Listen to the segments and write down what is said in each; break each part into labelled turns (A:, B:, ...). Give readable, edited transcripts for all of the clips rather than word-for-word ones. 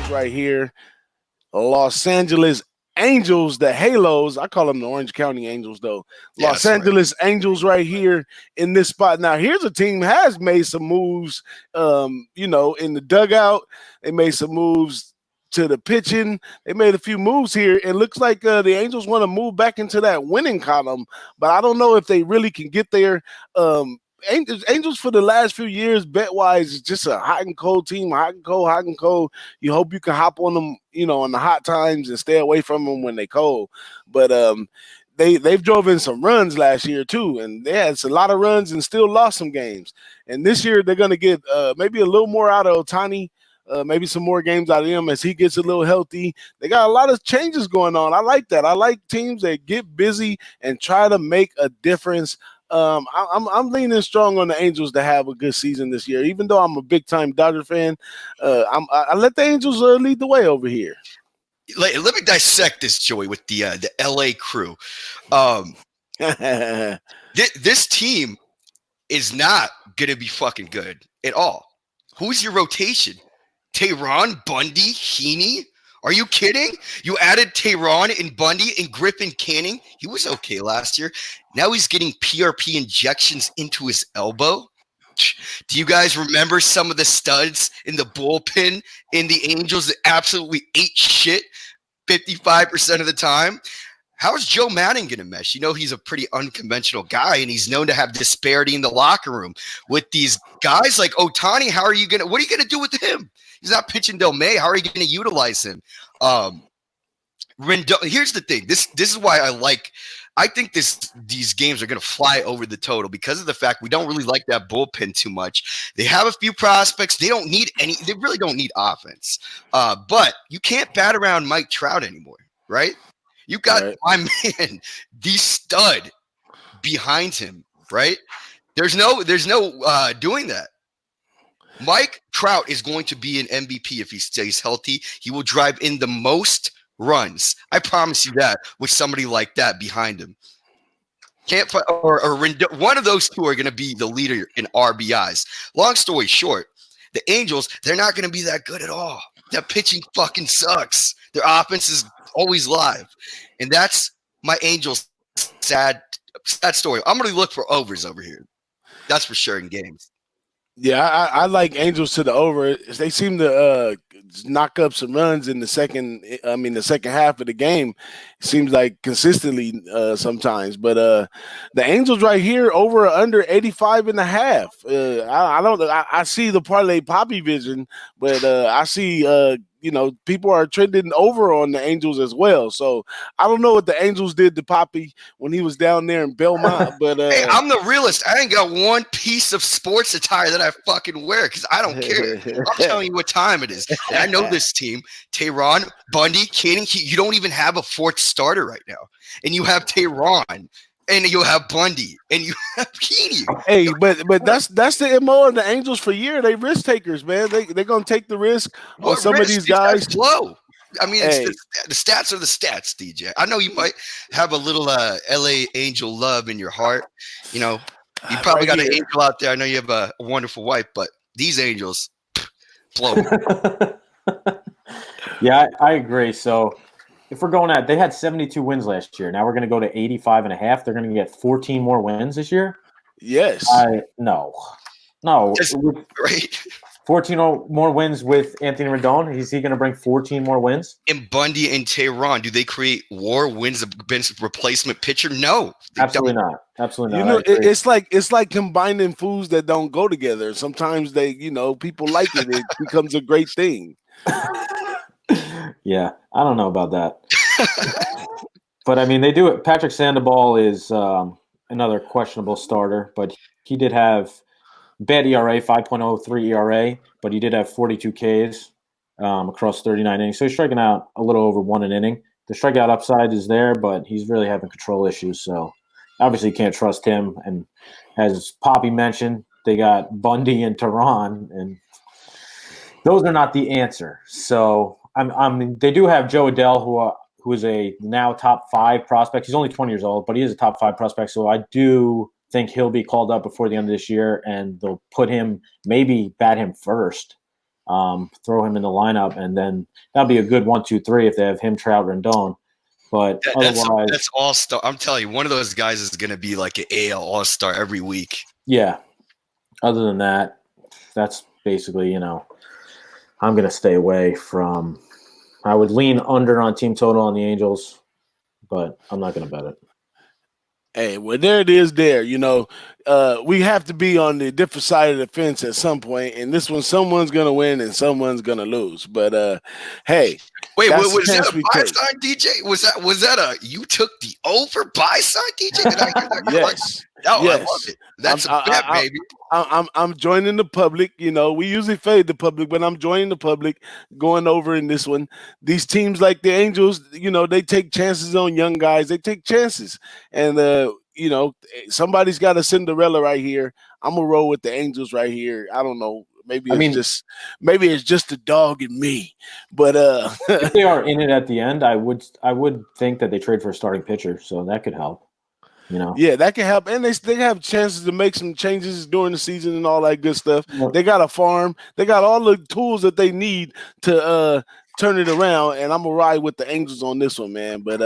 A: right here. Los Angeles Angels, the Halos. I call them the Orange County Angels, though.
B: Yeah,
A: Los
B: that's right.
A: Angeles Angels right here in this spot. Now, here's a team has made some moves, in the dugout. They made some moves to the pitching. They made a few moves here. It looks like the Angels want to move back into that winning column, but I don't know if they really can get there. Angels for the last few years, bet wise, is just a hot and cold team. Hot and cold, hot and cold. You hope you can hop on them, in the hot times and stay away from them when they cold. But they've drove in some runs last year too, and they had a lot of runs and still lost some games. And this year they're going to get maybe a little more out of Ohtani. Maybe some more games out of him as he gets a little healthy. They got a lot of changes going on. I like that. I like teams that get busy and try to make a difference. I'm leaning strong on the Angels to have a good season this year. Even though I'm a big time Dodger fan, I let the Angels lead the way over here.
B: Let me dissect this, Joey, with the LA crew. This team is not gonna be fucking good at all. Who's your rotation? Tehran, Bundy, Heaney? Are you kidding? You added Tehran and Bundy and Griffin Canning. He was okay last year. Now he's getting PRP injections into his elbow. Do you guys remember some of the studs in the bullpen in the Angels that absolutely ate shit 55% of the time? How's Joe Manning going to mesh? He's a pretty unconventional guy, and he's known to have disparity in the locker room with these guys like Ohtani. What are you going to do with him? He's not pitching Del May. How are you going to utilize him? Here's the thing. This is why I think these games are going to fly over the total because of the fact we don't really like that bullpen too much. They have a few prospects. They really don't need offense. But you can't bat around Mike Trout anymore, right? You got my man, the stud behind him, right? There's no doing that. Mike Trout is going to be an MVP if he stays healthy. He will drive in the most runs. I promise you that with somebody like that behind him. Can't or one of those two are going to be the leader in RBIs. Long story short, the Angels, they're not going to be that good at all. Their pitching fucking sucks. Their offense is always live. And that's my Angels' sad story. I'm going to look for overs over here. That's for sure in games.
A: Yeah, I like Angels to the over. They seem to knock up some runs in the second half of the game. It seems like consistently sometimes. But the Angels right here over or under 85.5. I see the parlay poppy vision, but I see people are trending over on the Angels as well. So I don't know what the Angels did to Poppy when he was down there in Belmont. But
B: hey, I'm the realist. I ain't got one piece of sports attire that I fucking wear because I don't care. I'm telling you what time it is. And I know this team. Tehran, Bundy, Canning. You don't even have a fourth starter right now. And you have Tehran. And you have Bundy, and you have Heaney.
A: Hey, but that's the MO of the Angels for year. They risk takers, man. They're gonna take the risk on some of these guys.
B: Low. I mean, the stats are the stats, DJ. I know you might have a little LA Angel love in your heart. You probably got an angel out there. I know you have a wonderful wife, but these Angels blow.
C: Yeah, I agree. So. If we're going they had 72 wins last year. Now we're going to go to 85.5. They're going to get 14 more wins this year.
A: Yes.
C: No.
B: Right.
C: 14 more wins with Anthony Rendon. Is he going to bring 14 more wins?
B: And Bundy and Tehran, do they create war wins against replacement pitcher? No,
C: absolutely not. Absolutely not.
A: It's like combining foods that don't go together. Sometimes people like it. It becomes a great thing.
C: Yeah, I don't know about that. But, I mean, they do it. Patrick Sandoval is another questionable starter, but he did have bad ERA, 5.03 ERA, but he did have 42 Ks across 39 innings. So he's striking out a little over one an inning. The strikeout upside is there, but he's really having control issues. So, obviously, you can't trust him. And as Poppy mentioned, they got Bundy and Tehran, and those are not the answer. So, they do have Joe Adell, who is a now top 5 prospect. He's only 20 years old, but he is a top 5 prospect. So I do think he'll be called up before the end of this year, and they'll maybe bat him first. throw him in the lineup, and then that'll be a good 1-2-3 if they have him, Trout, Rendon. But otherwise,
B: that's all-star. I'm telling you, one of those guys is going to be like an AL all-star every week.
C: Yeah. Other than that, that's basically, I'm going to stay away from – I would lean under on team total on the Angels, but I'm not going to bet it.
A: Hey, well, there it is there. We have to be on the different side of the fence at some point, and this one, someone's going to win and someone's going to lose. But, hey.
B: Wait, was that a buy sign, DJ? Was that you took the over buy sign, DJ? Did I hear that?
A: Yes.
B: Oh,
A: yes.
B: I love it. That's a bet, baby.
A: I'm joining the public. We usually fade the public, but I'm joining the public, going over in this one. These teams like the Angels, they take chances on young guys. They take chances, and somebody's got a Cinderella right here. I'm gonna roll with the Angels right here. I don't know. Maybe it's just the dog in me, but
C: if they are in it at the end, I would think that they trade for a starting pitcher, so that could help.
A: Yeah, that can help, and they have chances to make some changes during the season and all that good stuff. Yeah. They got a farm, they got all the tools that they need to turn it around, and I'm gonna ride with the Angels on this one, man. But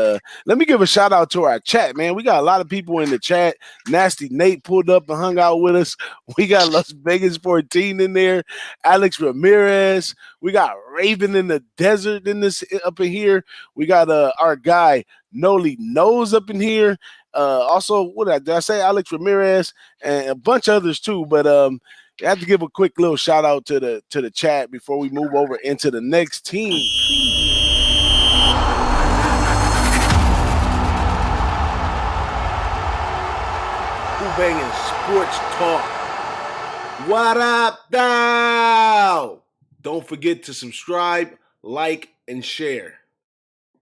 A: let me give a shout out to our chat, man. We got a lot of people in the chat. Nasty Nate pulled up and hung out with us. We got Las Vegas 14 in there. Alex Ramirez. We got Raven in the desert in this up in here. We got our guy Noli Nose up in here. Also, what did I say? Alex Ramirez and a bunch of others too. But I have to give a quick little shout out to the chat before we move over into the next team. Who-Bangin Sports Talk. What up, now? Don't forget to subscribe, like, and share.